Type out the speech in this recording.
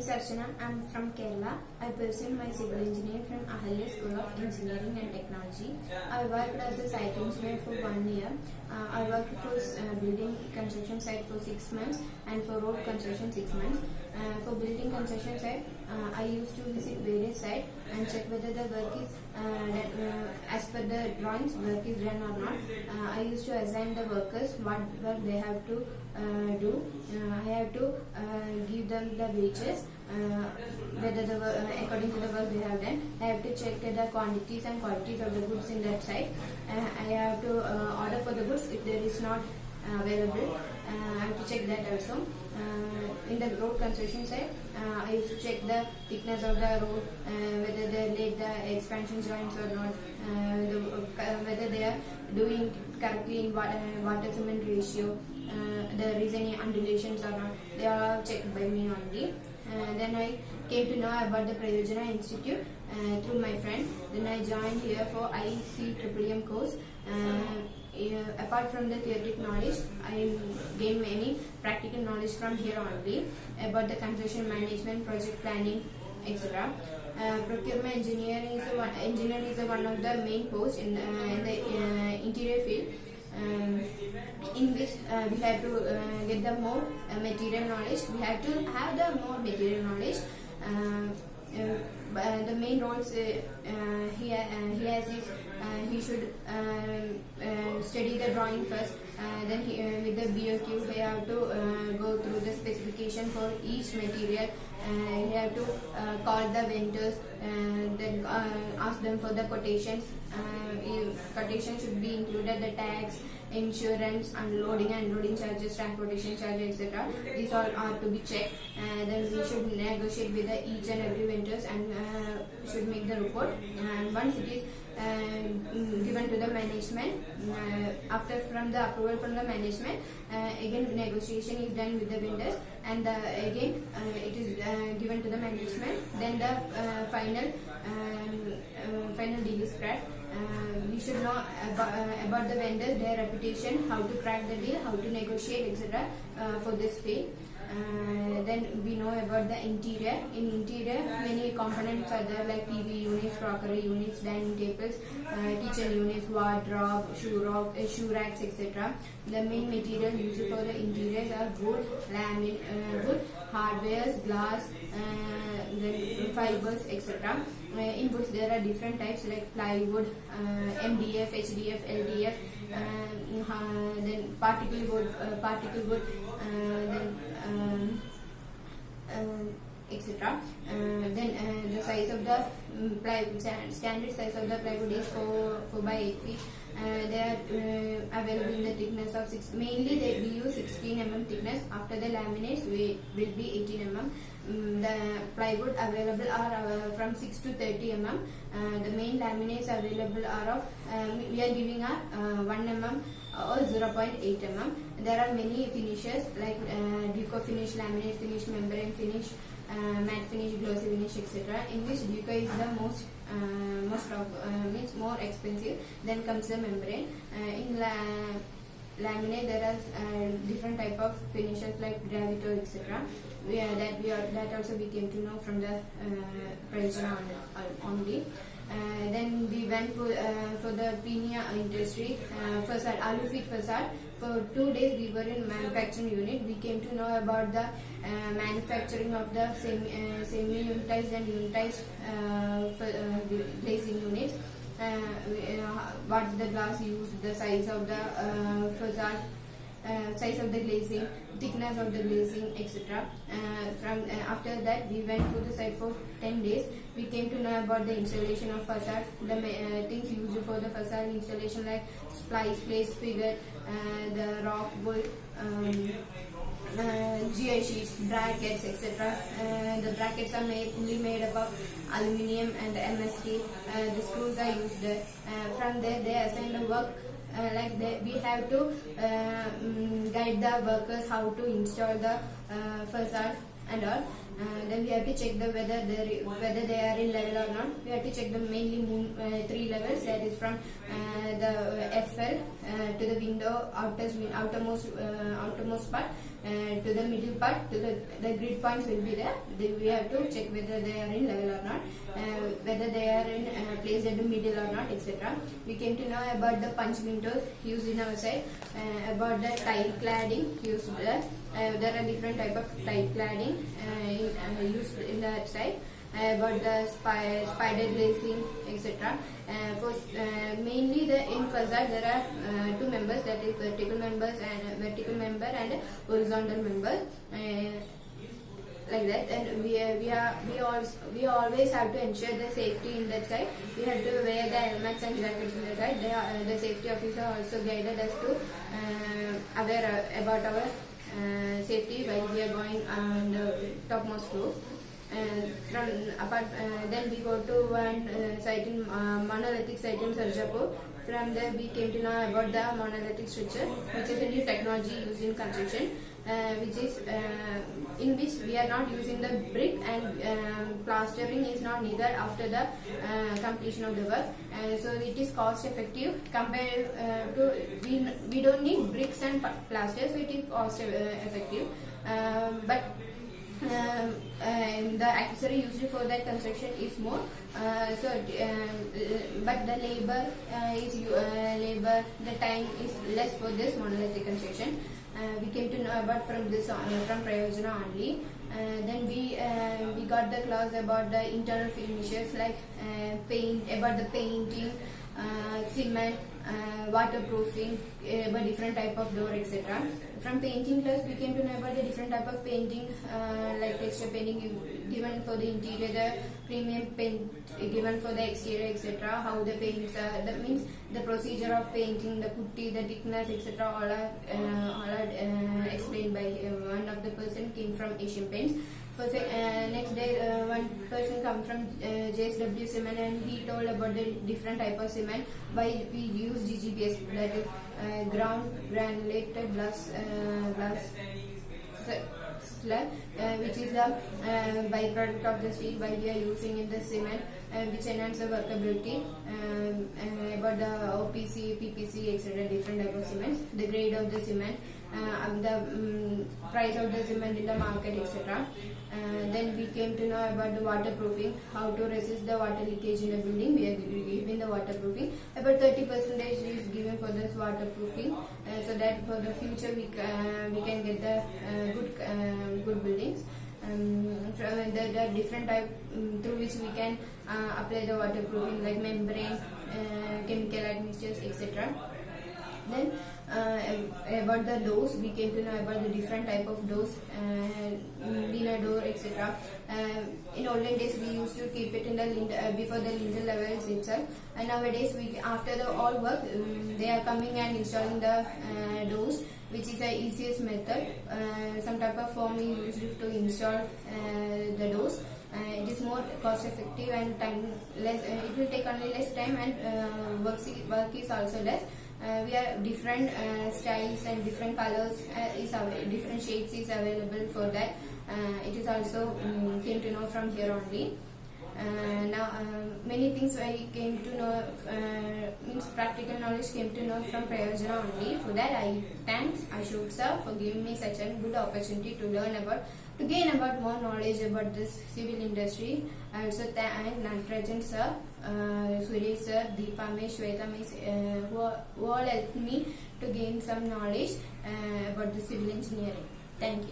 is Archana. I'm from Kerala. I pursued my civil engineering from Ahalya School of Engineering and Technology. I worked as a site engineer for 1 year. I worked for building construction site for 6 months and for road construction 6 months. For building construction site, I used to visit various sites and check whether the work is as per the drawings work is done or not. I used to assign the workers what work they have to do. I have to give them the wages whether the according to the work they have done. I have to check the quantities and qualities of the goods in that site. I have to order for the goods if there is not available. I have to check that also. In the road construction site, I used to check the thickness of the road, whether they laid the expansion joints or not, whether they are doing correctly in water cement ratio, there is any undulations or not. They are all checked by me only. Then I came to know about the Prayojana Institute through my friend. Then I joined here for ICMM course. Apart from the theoretic knowledge, I gained many practical knowledge from here only about the construction management, project planning, etc. Procurement engineering is one of the main posts in the interior field, in which we have to get the more material knowledge. We have to have the more material knowledge. The main roles he has is he should study the drawing first. Then with the BOQ he have to go through the specification for each material. He have to call the vendors and then ask them for the quotations. Quotation should be included the tax, insurance, unloading and loading charges, transportation charges, etc. These all are to be checked. Then we should negotiate with each and every vendors and should make the report. And once it is given to the management, after from the approval from the management, again negotiation is done with the vendors, and again it is given to the management. Then the final deal is cracked. We should know about the vendors, their reputation, how to crack the deal, how to negotiate, etc. For this field. Then we know about the interior. In interior, many components are there like TV units, crockery units, dining tables, kitchen units, wardrobe, shoe racks, etc. The main material used for the interiors are wood, wood, hardwares, glass, then fibers, etc. In woods there are different types like plywood, MDF, HDF, LDF, then particle wood, etc. Then the size of the plywood, standard size of the plywood is 4 by 8 feet. They are available in the thickness of 6. Mainly we use 16 mm thickness. After the laminates, we will be 18 mm. The plywood available are from 6 to 30 mm. The main laminates available are of we are giving 1 mm or 0.8 mm. There are many finishes like Duco finish, laminate finish, membrane finish, matte finish, glossy finish, etc. In which Duco is the most means more expensive. Then comes the membrane. In laminate there are different type of finishes like gravito, etc. That also we came to know from the Prayojana only. Then we went for the Pinia industry facade, alu feet facade. For 2 days we were in manufacturing unit. We came to know about the manufacturing of the semi-unitized and unitized glazing units. What's the glass used, the size of the facade, size of the glazing, thickness of the glazing, etc. After that we went to the site for 10 days. We came to know about the installation of facade, the things used for the facade installation like splice, place, figure, the rock, wood, GI sheets, brackets, etc. The brackets are mainly made up of aluminium and MST. The screws are used there. From there they assign the work. We have to guide the workers how to install the facade and all. Then we have to check the whether they are in level or not. We have to check the mainly three levels, that is from the FL to the window outermost part, to the middle part, to the grid points will be there. We have to check whether they are in level or not, whether they are in placed at the middle or not, etc. We came to know about the punch windows used in our site, about the tile cladding used there. There are different type of tile cladding used in that site, about the spider glazing, etc. Mainly in facade there are two members, that is vertical member and horizontal member, like that. And we always have to ensure the safety in that side. We have to wear the helmets and jackets in the side. The safety officer also guided us to aware about our safety while we are going on the topmost floor. Then we go to one site in monolithic site in Sarjapur. From there we came to know about the monolithic structure, which is a new technology used in construction, in which we are not using the brick, and plastering is not needed after the completion of the work. So it is cost effective compared to we don't need bricks and plaster, so it is cost effective. But the accessory used for that construction is more, but the the time is less for this monolithic construction. We came to know about from Prayojana only. Then we got the class about the internal finishes, like about the painting, cement, waterproofing, about different type of door, etc. From painting class we came to know about the different type of painting, like texture painting given for the interior, the premium paint given for the exterior, etc. How the paints are, that means the procedure of painting, the putty, the thickness, etc. all are explained by one of the person came from Asian Paints. Next day one person come from JSW Cement, and he told about the different type of cement. Why we use GGBS, that is ground granulated glass slab, which is the byproduct of the steel, why we are using in the cement, which enhance the workability, about the OPC, PPC, etc. different type of cements, the grade of the cement, the price of the cement in the market, etc. Then we came to know about the waterproofing, how to resist the water leakage in a building. We are giving the waterproofing. About 30% is given for this waterproofing, so that for the future we can get the good buildings. There are different type through which we can apply the waterproofing, like membrane, chemical admixtures, etc. Then about the doors, we came to know about the different type of doors, dinner door, etc. In olden days we used to keep it in the before the lintel levels itself, and nowadays after the all work they are coming and installing the doors, which is the easiest method. Some type of foam is used to install the doors. It is more cost effective and time less. It will take only less time, and work is also less. We have different styles and different colors, different shades is available for that. It is also came to know from here only. Now many things I came to know, means practical knowledge came to know from Prayojana only. For that I thanks Ashok sir for giving me such a good opportunity to gain about more knowledge about this civil industry. I also thank Natrajan sir, Suresh sir, Deepa Miss, Shweta Miss, who all helped me to gain some knowledge about the civil engineering. Thank you.